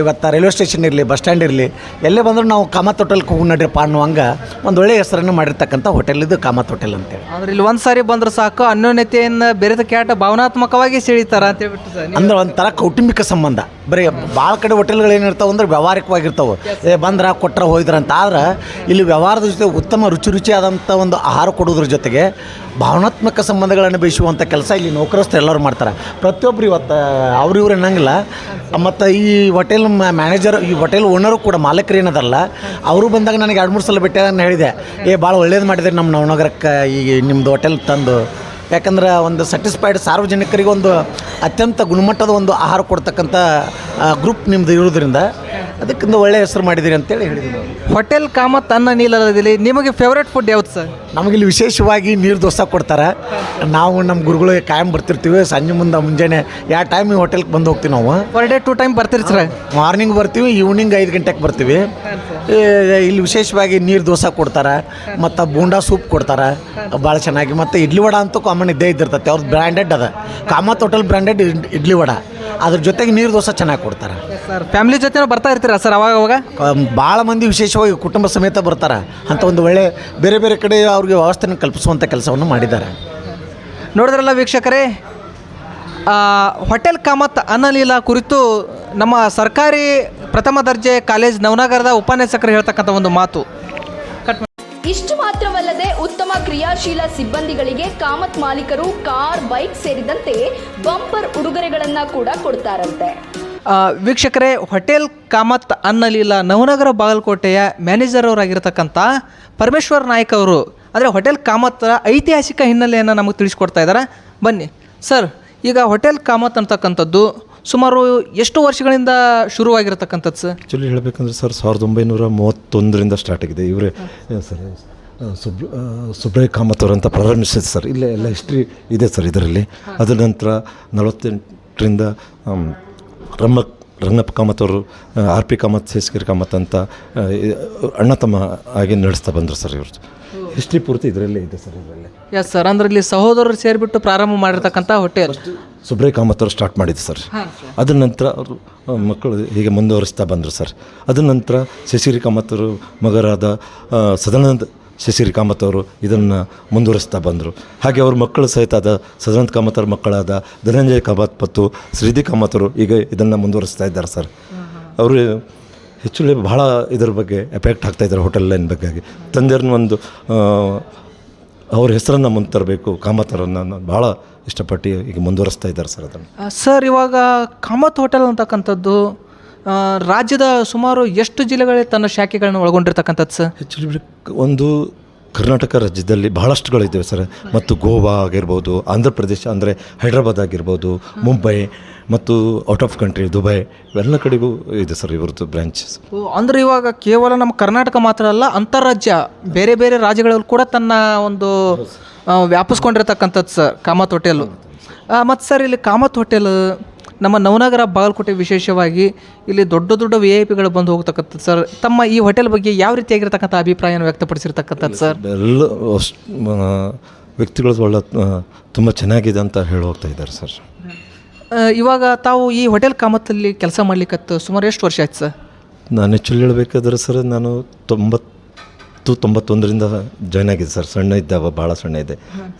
ಇವತ್ತು ರೈಲ್ವೆ ಸ್ಟೇಷನ್ ಇರಲಿ, ಬಸ್ ಸ್ಟ್ಯಾಂಡ್ ಇರಲಿ, ಎಲ್ಲೇ ಬಂದರೂ ನಾವು ಕಾಮತ್ ಹೋಟೆಲ್ಗೆ ಹೋಗಿ ನಡ್ರಿಪ್ಪ ಅನ್ನುವಂಗೆ ಒಂದು ಒಳ್ಳೆಯ ಹೆಸರನ್ನು ಮಾಡಿರ್ತಕ್ಕಂಥ ಹೋಟೆಲ್ ಇದು ಕಾಮತ್ ಹೋಟೆಲ್ ಅಂತೇಳಿ. ಅಂದ್ರೆ ಇಲ್ಲಿ ಒಂದು ಸಾರಿ ಬಂದ್ರೆ ಸಾಕು, ಅನ್ಯೋನ್ಯತೆಯನ್ನು ಬೇರೆ ಕ್ಯಾಟ ಭಾವನಾತ್ಮಕವಾಗಿ ಸೆಳೀತಾರ ಅಂತ ಹೇಳ್ಬಿಟ್ಟು ಸರ್. ಅಂದ್ರೆ ಒಂಥರ ಕೌಟುಂಬಿಕ ಸಂಬಂಧ. ಬರೀ ಭಾಳ ಕಡೆ ಹೋಟೆಲ್ಗಳು ಏನಿರ್ತಾವೆ ಅಂದ್ರೆ ವ್ಯಾವಹಾರಿಕವಾಗಿರ್ತಾವೆ, ಬಂದ್ರೆ ಕೊಟ್ಟರೆ ಹೋಯ್ದ್ರ ಅಂತ. ಆದ್ರೆ ಇಲ್ಲಿ ವ್ಯವಹಾರದ ಜೊತೆ ಉತ್ತಮ ರುಚಿಯಾದಂಥ ಒಂದು ಆಹಾರ ಕೊಡೋದ್ರ ಜೊತೆಗೆ ಭಾವನಾತ್ಮಕ ಸಂಬಂಧಗಳನ್ನು ಬೆಳೆಸುವಂಥ ಕೆಲಸ ಇಲ್ಲಿ ನೌಕರಸ್ಥರು ಎಲ್ಲರೂ ಮಾಡ್ತಾರೆ. ಪ್ರತಿಯೊಬ್ಬರು ಇವತ್ತು ಅವ್ರಿವ್ರು ಅನ್ನಂಗಿಲ್ಲ. ಮತ್ತು ಈ ಹೋಟೆಲ್ ಮ್ಯಾನೇಜರ್, ಈ ಹೋಟೆಲ್ ಓನರು ಕೂಡ, ಮಾಲೀಕರು ಏನದಲ್ಲ, ಅವರು ಬಂದಾಗ ನನಗೆ 2-3 ಸಲ ಭೇಟಿ ನಾನು ಹೇಳಿದೆ, ಭಾಳ ಒಳ್ಳೇದು ಮಾಡಿದ್ರಿ ನಮ್ಮ ನವನಗರಕ್ಕೆ ಈ ನಿಮ್ಮದು ಹೋಟೆಲ್ ತಂದು. ಯಾಕಂದ್ರೆ ಒಂದು ಸ್ಯಾಟಿಸ್ಫೈಡ್ ಸಾರ್ವಜನಿಕರಿಗೆ ಒಂದು ಅತ್ಯಂತ ಗುಣಮಟ್ಟದ ಒಂದು ಆಹಾರ ಕೊಡ್ತಕ್ಕಂಥ ಗ್ರೂಪ್ ನಿಮ್ಮದು ಇರೋದ್ರಿಂದ ಅದಕ್ಕಿಂತ ಒಳ್ಳೆಯ ಹೆಸರು ಮಾಡಿದ್ದೀರಿ ಅಂತೇಳಿ ಹೇಳಿದ್ವಿ ನಾವು. ಹೋಟೆಲ್ ಕಾಮತ್ ಅನ್ನ ನೀಲದಲ್ಲಿ ನಿಮಗೆ ಫೇವ್ರೇಟ್ ಫುಡ್ ಯಾವ್ದು ಸರ್? ನಮಗಿಲ್ಲಿ ವಿಶೇಷವಾಗಿ ನೀರು ದೋಸೆ ಕೊಡ್ತಾರೆ. ನಾವು ನಮ್ಮ ಗುರುಗಳಿಗೆ ಕಾಯಂ ಬರ್ತಿರ್ತೀವಿ. ಸಂಜೆ ಮುಂಜಾನೆ ಯಾವ ಟೈಮ್ ಈ ಹೋಟೆಲ್ಗೆ ಬಂದು ಹೋಗ್ತೀವಿ ನಾವು. ಪರ್ ಡೇ 2 ಟೈಮ್ ಬರ್ತೀರಿ ಸರ್? ಮಾರ್ನಿಂಗ್ ಬರ್ತೀವಿ, ಈವ್ನಿಂಗ್ 5 ಗಂಟೆಗೆ ಬರ್ತೀವಿ. ಇಲ್ಲಿ ವಿಶೇಷವಾಗಿ ನೀರು ದೋಸೆ ಕೊಡ್ತಾರೆ, ಮತ್ತು ಬೋಂಡಾ ಸೂಪ್ ಕೊಡ್ತಾರೆ ಭಾಳ ಚೆನ್ನಾಗಿ. ಮತ್ತು ಇಡ್ಲಿ ವಡ ಅಂತೂ ಕಾಮನ್ ಇದ್ದೇ ಇದ್ದಿರ್ತೈತೆ, ಅವ್ರದ್ದು ಬ್ರ್ಯಾಂಡೆಡ್ ಅದ. ಕಾಮತ್ ಹೋಟೆಲ್ ಬ್ರ್ಯಾಂಡೆಡ್ ಇಡ್ಲಿ ವಡ, ಅದ್ರ ಜೊತೆಗೆ ನೀರು ದೋಸೆ ಚೆನ್ನಾಗಿ ಕೊಡ್ತಾರೆ ಸರ್. ಫ್ಯಾಮಿಲಿ ಜೊತೆ ಬರ್ತಾ ಇರ್ತೀರಾ ಸರ್ ಅವಾಗ? ಭಾಳ ಮಂದಿ ವಿಶೇಷವಾಗಿ ಕುಟುಂಬ ಸಮೇತ ಬರ್ತಾರೆ. ಅಂತ ಒಂದು ಒಳ್ಳೆ ಬೇರೆ ಬೇರೆ ಕಡೆ ಅವ್ರಿಗೆ ವ್ಯವಸ್ಥೆನ ಕಲ್ಪಿಸುವಂಥ ಕೆಲಸವನ್ನು ಮಾಡಿದ್ದಾರೆ. ನೋಡಿದ್ರಲ್ಲ ವೀಕ್ಷಕರೇ, ಹೋಟೆಲ್ ಕಾಮತ್ ಅನ್ನ ಲೀಲಾ ಕುರಿತು ನಮ್ಮ ಸರ್ಕಾರಿ ಪ್ರಥಮ ದರ್ಜೆ ಕಾಲೇಜ್ ನವನಗರದ ಉಪನ್ಯಾಸಕರು ಹೇಳ್ತಕ್ಕಂಥ ಒಂದು ಮಾತು. ಇಷ್ಟು ಮಾತ್ರವಲ್ಲದೆ ಉತ್ತಮ ಕ್ರಿಯಾಶೀಲ ಸಿಬ್ಬಂದಿಗಳಿಗೆ ಕಾಮತ್ ಮಾಲೀಕರು ಕಾರ್, ಬೈಕ್ ಸೇರಿದಂತೆ ಬಂಪರ್ ಉಡುಗೊರೆಗಳನ್ನ ಕೂಡ ಕೊಡ್ತಾರಂತೆ. ವೀಕ್ಷಕರೇ, ಹೋಟೆಲ್ ಕಾಮತ್ ಅನ್ನ ಲೀಲಾ ನವನಗರ ಬಾಗಲಕೋಟೆಯ ಮ್ಯಾನೇಜರ್ ಅವರಾಗಿರ್ತಕ್ಕಂಥ ಪರಮೇಶ್ವರ್ ನಾಯ್ಕ ಅವರು, ಅಂದರೆ ಹೋಟೆಲ್ ಕಾಮತ್ ಐತಿಹಾಸಿಕ ಹಿನ್ನೆಲೆಯನ್ನು ನಮಗೆ ತಿಳಿಸ್ಕೊಡ್ತಾ ಇದ್ದಾರೆ. ಬನ್ನಿ ಸರ್, ಈಗ ಹೋಟೆಲ್ ಕಾಮತ್ ಅಂತಕ್ಕಂಥದ್ದು ಸುಮಾರು ಎಷ್ಟು ವರ್ಷಗಳಿಂದ ಶುರುವಾಗಿರತಕ್ಕಂಥದ್ದು ಸರ್? ಆ್ಯಕ್ಚುಲಿ ಹೇಳಬೇಕಂದ್ರೆ ಸರ್ 1931ರಿಂದ ಸ್ಟಾರ್ಟ್ ಆಗಿದೆ. ಇವರೇ ಸರ್ ಸುಬ್ರಹ್ಯ ಕಾಮತ್ ಅವರಂತ ಪ್ರಾರಂಭಿಸಿದ ಸರ್. ಇಲ್ಲೇ ಎಲ್ಲ ಹಿಸ್ಟ್ರಿ ಇದೆ ಸರ್ ಇದರಲ್ಲಿ. ಅದರ ನಂತರ 48ರಿಂದ ರಂಗಪ್ಪ ಕಾಮತ್ ಅವರು, RP ಕಾಮತ್, ಶೇಷಗಿರಿ ಕಾಮತ್ ಅಂತ ಅಣ್ಣ ತಮ್ಮ ಆಗಿ ನಡೆಸ್ತಾ ಬಂದರು ಸರ್. ಇವ್ರದ್ದು ಹಿಸ್ಟ್ರಿ ಪೂರ್ತಿ ಇದರಲ್ಲೇ ಇದೆ ಸರ್. ಇದರಲ್ಲೇ ಎಸ್ ಸರ್. ಅಂದ್ರೆ ಇಲ್ಲಿ ಸಹೋದರರು ಸೇರಿಬಿಟ್ಟು ಪ್ರಾರಂಭ ಮಾಡಿರ್ತಕ್ಕಂಥ ಹೋಟೆಲ್ ಸುಬ್ರಹ್ಯ ಕಾಮತ್ ಅವರು ಸ್ಟಾರ್ಟ್ ಮಾಡಿದ್ದು ಸರ್. ಅದರ ನಂತರ ಅವರು ಮಕ್ಕಳು ಹೀಗೆ ಮುಂದುವರಿಸ್ತಾ ಬಂದರು ಸರ್. ಅದರ ನಂತರ ಶೇಷಗಿರಿ ಕಾಮತ್ ಅವರು ಮಗರಾದ ಸದಾನಂದ ಶೇಷಗಿರಿ ಕಾಮತ್ ಅವರು ಇದನ್ನು ಮುಂದುವರಿಸ್ತಾ ಬಂದರು. ಹಾಗೆ ಅವ್ರ ಮಕ್ಕಳು ಸಹಿತ ಆದ ಸದಾನಂದ ಕಾಮತ್ ಅವ್ರ ಮಕ್ಕಳಾದ ಧನಂಜಯ ಕಾಮತ್ ಮತ್ತು ಶ್ರೀಧಿ ಕಾಮತ್ ಅವರು ಈಗ ಇದನ್ನು ಮುಂದುವರಿಸ್ತಾ ಇದ್ದಾರೆ ಸರ್. ಅವರು ಹೆಚ್ಚು ಭಾಳ ಇದರ ಬಗ್ಗೆ ಎಫೆಕ್ಟ್ ಆಗ್ತಾಯಿದ್ದಾರೆ ಹೋಟೆಲ್ ಲೈನ್ ಬಗ್ಗೆ. ತಂದೆಯವ್ರನ್ನ ಒಂದು ಅವ್ರ ಹೆಸರನ್ನು ಮುಂದೆ ತರಬೇಕು, ಕಾಮತ್ ಅವರನ್ನು ಭಾಳ ಇಷ್ಟಪಟ್ಟು ಈಗ ಮುಂದುವರಿಸ್ತಾ ಇದ್ದಾರೆ ಸರ್ ಅದನ್ನು. ಸರ್, ಇವಾಗ ಕಾಮತ್ ಹೋಟೆಲ್ ಅಂತಕ್ಕಂಥದ್ದು ರಾಜ್ಯದ ಸುಮಾರು ಎಷ್ಟು ಜಿಲ್ಲೆಗಳಲ್ಲಿ ತನ್ನ ಶಾಖೆಗಳನ್ನು ಒಳಗೊಂಡಿರ್ತಕ್ಕಂಥದ್ದು ಸರ್? ಹೆಚ್ಚು ಒಂದು ಕರ್ನಾಟಕ ರಾಜ್ಯದಲ್ಲಿ ಬಹಳಷ್ಟುಗಳಿದ್ದಾವೆ ಸರ್. ಮತ್ತು ಗೋವಾ ಆಗಿರ್ಬೋದು, ಆಂಧ್ರ ಪ್ರದೇಶ ಅಂದರೆ ಹೈದ್ರಾಬಾದ್ ಆಗಿರ್ಬೋದು, ಮುಂಬೈ ಮತ್ತು ಔಟ್ ಆಫ್ ಕಂಟ್ರಿ ದುಬೈ, ಇವೆಲ್ಲ ಕಡೆಗೂ ಇದೆ ಸರ್ ಇವ್ರದ್ದು ಬ್ರ್ಯಾಂಚಸ್. ಅಂದರೆ ಇವಾಗ ಕೇವಲ ನಮ್ಮ ಕರ್ನಾಟಕ ಮಾತ್ರ ಅಲ್ಲ, ಅಂತಾರಾಜ್ಯ ಬೇರೆ ಬೇರೆ ರಾಜ್ಯಗಳಲ್ಲಿ ಕೂಡ ತನ್ನ ಒಂದು ವ್ಯಾಪಿಸ್ಕೊಂಡಿರ್ತಕ್ಕಂಥದ್ದು ಸರ್ ಕಾಮತ್ ಹೋಟೆಲು. ಮತ್ತು ಸರ್, ಇಲ್ಲಿ ಕಾಮತ್ ಹೋಟೆಲ್ ನಮ್ಮ ನವನಗರ ಬಾಗಲಕೋಟೆ ವಿಶೇಷವಾಗಿ ಇಲ್ಲಿ ದೊಡ್ಡ ದೊಡ್ಡ VIP ಬಂದು ಹೋಗ್ತಕ್ಕಂಥದ್ದು ಸರ್. ತಮ್ಮ ಈ ಹೋಟೆಲ್ ಬಗ್ಗೆ ಯಾವ ರೀತಿಯಾಗಿರ್ತಕ್ಕಂಥ ಅಭಿಪ್ರಾಯನ ವ್ಯಕ್ತಪಡಿಸಿರ್ತಕ್ಕಂಥದ್ದು ಸರ್? ಎಲ್ಲ ವ್ಯಕ್ತಿಗಳು ಒಳ್ಳೆ ತುಂಬ ಚೆನ್ನಾಗಿದೆ ಅಂತ ಹೇಳಿ ಹೋಗ್ತಾ ಇದ್ದಾರೆ ಸರ್. ಇವಾಗ ತಾವು ಈ ಹೋಟೆಲ್ ಕಾಮತ್ತಲ್ಲಿ ಕೆಲಸ ಮಾಡ್ಲಿಕ್ಕೆ ಸುಮಾರು ಎಷ್ಟು ವರ್ಷ ಆಯ್ತು ಸರ್? ನಾನು ಆ್ಯಕ್ಚುಲಿ ಹೇಳಬೇಕಾದ್ರೆ ಸರ್, ನಾನು 91ರಿಂದ ಜಾಯ್ನ್ ಆಗಿದೆ ಸರ್. ಸಣ್ಣ ಇದ್ದಾವ, ಭಾಳ ಸಣ್ಣ ಇದೆ.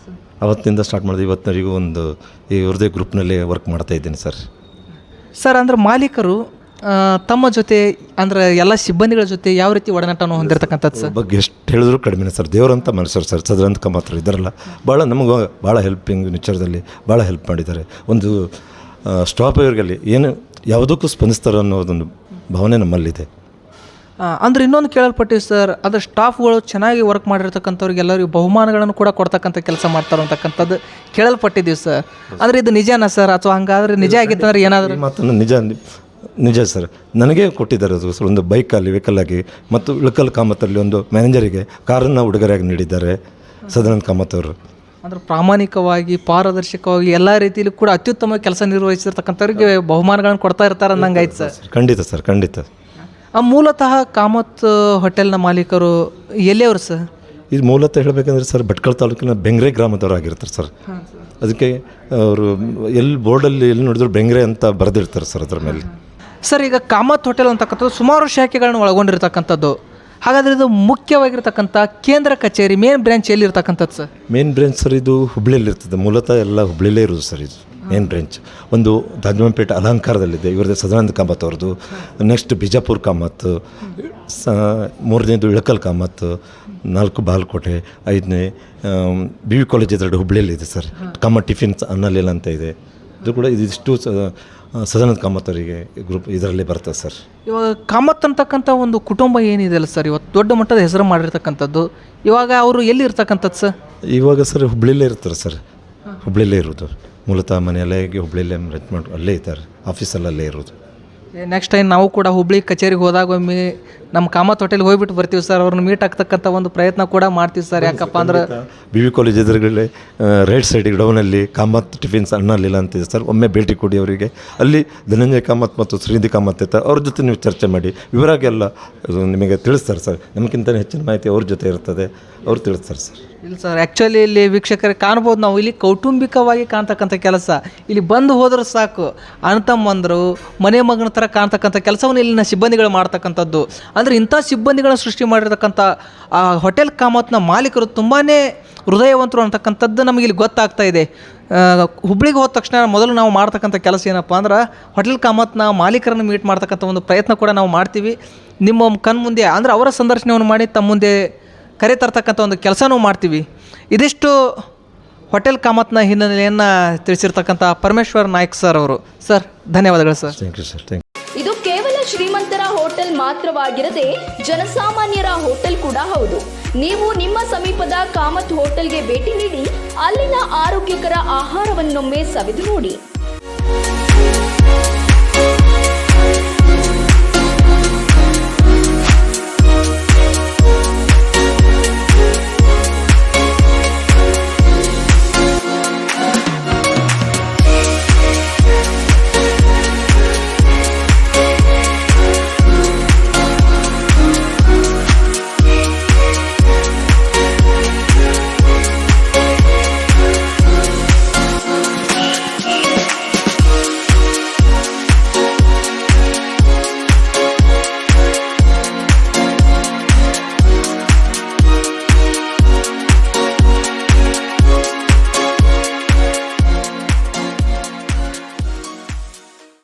ಅವತ್ತಿಂದ ಸ್ಟಾರ್ಟ್ ಮಾಡಿದೆ. ಇವತ್ತಿನವರೆಗೂ ಒಂದು ಈ ಅವ್ರದ್ದೇ ಗ್ರೂಪ್ನಲ್ಲಿ ವರ್ಕ್ ಮಾಡ್ತಾ ಇದ್ದೀನಿ ಸರ್. ಸರ್, ಅಂದರೆ ಮಾಲೀಕರು ತಮ್ಮ ಜೊತೆ ಅಂದರೆ ಎಲ್ಲ ಸಿಬ್ಬಂದಿಗಳ ಜೊತೆ ಯಾವ ರೀತಿ ಒಡನಾಟವನ್ನು ಹೊಂದಿರತಕ್ಕಂಥದ್ದು ಸರ್? ಬಗ್ಗೆ ಎಷ್ಟು ಹೇಳಿದ್ರು ಕಡಿಮೆ ಸರ್. ದೇವರಂತ ಮನುಷ್ಯರು ಸರ್. ಸದಾನಂದ ಕಾಮತ್ ಇದ್ದಾರಲ್ಲ, ಭಾಳ ನಮಗೆ ಭಾಳ ಹೆಲ್ಪಿಂಗ್ ನೇಚರ್ದಲ್ಲಿ ಭಾಳ ಹೆಲ್ಪ್ ಮಾಡಿದ್ದಾರೆ. ಒಂದು ಸ್ಟಾಪ್ ಇವರಲ್ಲಿ ಏನು ಯಾವುದಕ್ಕೂ ಸ್ಪಂದಿಸ್ತಾರೆ ಅನ್ನೋದೊಂದು ಭಾವನೆ ನಮ್ಮಲ್ಲಿದೆ. ಅಂದ್ರೆ ಇನ್ನೊಂದು ಕೇಳಲ್ಪಟ್ಟಿವಿ ಸರ್, ಅದರ ಸ್ಟಾಫ್ಗಳು ಚೆನ್ನಾಗಿ ವರ್ಕ್ ಮಾಡಿರ್ತಕ್ಕಂಥವ್ರಿಗೆ ಎಲ್ಲರಿಗೂ ಬಹುಮಾನಗಳನ್ನು ಕೂಡ ಕೊಡ್ತಕ್ಕಂಥ ಕೆಲಸ ಮಾಡ್ತಾರೆ ಅಂತಕ್ಕಂಥದ್ದು ಕೇಳಲ್ಪಟ್ಟಿದ್ದೀವಿ ಸರ್. ಅಂದರೆ ಇದು ನಿಜನಾ ಸರ್, ಅಥವಾ ಹಂಗಾದ್ರೆ ನಿಜ ಆಗಿತ್ತಂದ್ರೆ ಏನಾದರೂ? ಈ ಮಾತನ್ನು ನಿಜ ಸರ್, ನನಗೇ ಕೊಟ್ಟಿದ್ದಾರೆ ಅದು ಸರ್. ಒಂದು ಬೈಕಲ್ಲಿ ವೆಹಿಕಲ್ಲಾಗಿ ಮತ್ತು ಇಳಕಲ್ ಕಾಮತ್ತಲ್ಲಿ ಒಂದು ಮ್ಯಾನೇಜರಿಗೆ ಕಾರನ್ನು ಉಡುಗೊರೆಯಾಗಿ ನೀಡಿದ್ದಾರೆ ಸದಾನಂದ ಕಾಮತ್ ಅವರು. ಅಂದ್ರೆ ಪ್ರಾಮಾಣಿಕವಾಗಿ ಪಾರದರ್ಶಕವಾಗಿ ಎಲ್ಲ ರೀತಿಯಲ್ಲೂ ಕೂಡ ಅತ್ಯುತ್ತಮ ಕೆಲಸ ನಿರ್ವಹಿಸಿರ್ತಕ್ಕಂಥವ್ರಿಗೆ ಬಹುಮಾನಗಳನ್ನು ಕೊಡ್ತಾ ಇರ್ತಾರೆ ಅನ್ನಂಗೆ ಆಯ್ತು ಸರ್. ಖಂಡಿತ ಸರ್, ಖಂಡಿತ. ಮೂಲತಃ ಕಾಮತ್ ಹೋಟೆಲ್ನ ಮಾಲೀಕರು ಎಲ್ಲಿಯವರು ಸರ್? ಇದು ಮೂಲತಃ ಹೇಳಬೇಕಂದ್ರೆ ಸರ್, ಭಟ್ಕಳ ತಾಲೂಕಿನ ಬೆಂಗ್ರೆ ಗ್ರಾಮದವರು ಆಗಿರ್ತಾರೆ ಸರ್. ಅದಕ್ಕೆ ಅವರು ಎಲ್ಲಿ ಬೋರ್ಡಲ್ಲಿ ಎಲ್ಲಿ ನೋಡಿದ್ರು ಬೆಂಗ್ರೆ ಅಂತ ಬರೆದಿರ್ತಾರೆ ಸರ್ ಅದರ ಮೇಲೆ. ಸರ್, ಈಗ ಕಾಮತ್ ಹೋಟೆಲ್ ಅಂತಕ್ಕಂಥದ್ದು ಸುಮಾರು ಶಾಖೆಗಳನ್ನು ಒಳಗೊಂಡಿರ್ತಕ್ಕಂಥದ್ದು. ಹಾಗಾದರೆ ಇದು ಮುಖ್ಯವಾಗಿರ್ತಕ್ಕಂಥ ಕೇಂದ್ರ ಕಚೇರಿ ಮೇನ್ ಬ್ರಾಂಚ್ ಎಲ್ಲಿರ್ತಕ್ಕಂಥದ್ದು ಸರ್? ಮೇನ್ ಬ್ರಾಂಚ್ ಸರ್ ಇದು ಹುಬ್ಳಿಯಲ್ಲಿ ಇರ್ತದೆ. ಮೂಲತಃ ಎಲ್ಲ ಹುಬ್ಳಿಲೇ ಇರೋದು ಸರ್ ಇದು ಮೇನ್ ಬ್ರಾಂಚ್. ಒಂದು ದಾಜಮಪೇಟೆ ಅಲಂಕಾರದಲ್ಲಿದೆ ಇವ್ರದ್ದು ಸದಾನಂದ ಕಾಮತ್ ಅವ್ರದ್ದು. ನೆಕ್ಸ್ಟ್ ಬಿಜಾಪುರ ಕಾಮತ್, ಮೂರನೇದು ಇಳಕಲ್ ಕಾಮತ್, 4 ಬಾಲ್ಕೋಟೆ, 5ನೇ ಬಿ ವಿ ಕಾಲೇಜ್ ಎದುರು ಹುಬ್ಳಿಯಲ್ಲಿ ಇದೆ ಸರ್. ಕಾಮತ್ ಟಿಫಿನ್ಸ್ ಅನ್ನಲಿಲ್ಲ ಅಂತ ಇದೆ. ಇದು ಕೂಡ ಇದಿಷ್ಟು ಸದಾನಂದ ಕಾಮತ್ ಅವರಿಗೆ ಗ್ರೂಪ್ ಇದರಲ್ಲಿ ಬರ್ತದೆ ಸರ್. ಇವಾಗ ಕಾಮತ್ ಅಂತಕ್ಕಂಥ ಒಂದು ಕುಟುಂಬ ಏನಿದೆ ಅಲ್ಲ ಸರ್, ಇವತ್ತು ದೊಡ್ಡ ಮಟ್ಟದ ಹೆಸರು ಮಾಡಿರ್ತಕ್ಕಂಥದ್ದು, ಇವಾಗ ಅವರು ಎಲ್ಲಿ ಇರ್ತಕ್ಕಂಥದ್ದು ಸರ್? ಇವಾಗ ಸರ್ ಹುಬ್ಳಿಲೇ ಇರ್ತಾರೆ ಸರ್, ಹುಬ್ಳಿಲೇ ಇರೋದು. ಮೂಲತಃ ಮನೆಯಲ್ಲೇ ಹುಬ್ಳಿಲೇ ರೆಂಟ್ ಮಾಡಿ ಅಲ್ಲೇ ಇದ್ದಾರೆ, ಆಫೀಸಲ್ಲೇ ಇರೋದು. ನೆಕ್ಸ್ಟ್ ಟೈಮ್ ನಾವು ಕೂಡ ಹುಬ್ಳಿ ಕಚೇರಿಗೆ ಹೋದಾಗ ಒಮ್ಮೆ ನಮ್ಮ ಕಾಮತ್ ಹೋಟೆಲ್ಗೆ ಹೋಗ್ಬಿಟ್ಟು ಬರ್ತೀವಿ ಸರ್. ಅವ್ರನ್ನ ಮೀಟ್ ಆಗ್ತಕ್ಕಂಥ ಒಂದು ಪ್ರಯತ್ನ ಕೂಡ ಮಾಡ್ತೀವಿ ಸರ್. ಯಾಕಪ್ಪ ಅಂದ್ರೆ ಬಿ ವಿ ಕಾಲೇಜ್ ಎದುರುಗಡೆ ರೈಟ್ ಸೈಡಿಗೆ ಡೌನಲ್ಲಿ ಕಾಮತ್ ಟಿಫಿನ್ಸ್ ಅನ್ನಲಿಲ್ಲ ಅಂತಿದೆ ಸರ್. ಒಮ್ಮೆ ಭೇಟಿ ಕೊಡಿ ಅವರಿಗೆ. ಅಲ್ಲಿ ಧನಂಜಯ ಕಾಮತ್ ಮತ್ತು ಶ್ರೀನಿಧಿ ಕಾಮತ್ ಇರ್ತಾರೆ, ಅವ್ರ ಜೊತೆ ನೀವು ಚರ್ಚೆ ಮಾಡಿ, ವಿವರಾಗಿ ಎಲ್ಲ ನಿಮಗೆ ತಿಳಿಸ್ತಾರೆ ಸರ್. ನಮಗಿಂತ ಹೆಚ್ಚಿನ ಮಾಹಿತಿ ಅವ್ರ ಜೊತೆ ಇರ್ತದೆ, ಅವ್ರು ತಿಳಿಸ್ತಾರೆ ಸರ್. ಇಲ್ಲ ಸರ್, ಆ್ಯಕ್ಚುಲಿ ಇಲ್ಲಿ ವೀಕ್ಷಕರಿಗೆ ಕಾಣ್ಬೋದು ನಾವು, ಇಲ್ಲಿ ಕೌಟುಂಬಿಕವಾಗಿ ಕಾಣ್ತಕ್ಕಂಥ ಕೆಲಸ. ಇಲ್ಲಿ ಬಂದು ಹೋದ್ರೆ ಸಾಕು, ಅಣ್ತಮ್ಮಂದರು ಮನೆ ಮಗನ ಥರ ಕಾಣ್ತಕ್ಕಂಥ ಕೆಲಸವನ್ನು ಇಲ್ಲಿನ ಸಿಬ್ಬಂದಿಗಳು ಮಾಡ್ತಕ್ಕಂಥದ್ದು. ಅಂದರೆ ಇಂಥ ಸಿಬ್ಬಂದಿಗಳನ್ನ ಸೃಷ್ಟಿ ಮಾಡಿರ್ತಕ್ಕಂಥ ಆ ಹೋಟೆಲ್ ಕಾಮತ್ನ ಮಾಲೀಕರು ತುಂಬಾ ಹೃದಯವಂತರು ಅಂತಕ್ಕಂಥದ್ದು ನಮಗೆ ಇಲ್ಲಿ ಗೊತ್ತಾಗ್ತಾ ಇದೆ. ಹುಬ್ಳಿಗೆ ಹೋದ ತಕ್ಷಣ ಮೊದಲು ನಾವು ಮಾಡ್ತಕ್ಕಂಥ ಕೆಲಸ ಏನಪ್ಪ ಅಂದ್ರೆ ಹೋಟೆಲ್ ಕಾಮತ್ನ ಮಾಲೀಕರನ್ನು ಮೀಟ್ ಮಾಡ್ತಕ್ಕಂಥ ಒಂದು ಪ್ರಯತ್ನ ಕೂಡ ನಾವು ಮಾಡ್ತೀವಿ. ನಿಮ್ಮ ಕಣ್ಮುಂದೆ ಅಂದರೆ ಅವರ ಸಂದರ್ಶನವನ್ನು ಮಾಡಿ ತಮ್ಮ ಮುಂದೆ ಕರೆ ತರ್ತಕ್ಕಂಥ ಒಂದು ಕೆಲಸನೂ ಮಾಡ್ತೀವಿ. ಇದಿಷ್ಟು ಹೋಟೆಲ್ ಕಾಮತ್ನ ಹಿನ್ನೆಲೆಯನ್ನು ತಿಳಿಸಿರ್ತಕ್ಕಂಥ ಪರಮೇಶ್ವರ್ ನಾಯ್ಕ್ ಸರ್ ಅವರು. ಸರ್, ಧನ್ಯವಾದಗಳು ಸರ್. Thank you sir. ಇದು ಕೇವಲ ಶ್ರೀಮಂತರ ಹೋಟೆಲ್ ಮಾತ್ರವಾಗಿರದೆ ಜನಸಾಮಾನ್ಯರ ಹೋಟೆಲ್ ಕೂಡ ಹೌದು. ನೀವು ನಿಮ್ಮ ಸಮೀಪದ ಕಾಮತ್ ಹೋಟೆಲ್ಗೆ ಭೇಟಿ ನೀಡಿ ಅಲ್ಲಿನ ಆರೋಗ್ಯಕರ ಆಹಾರವನ್ನೊಮ್ಮೆ ಸವಿದು ನೋಡಿ.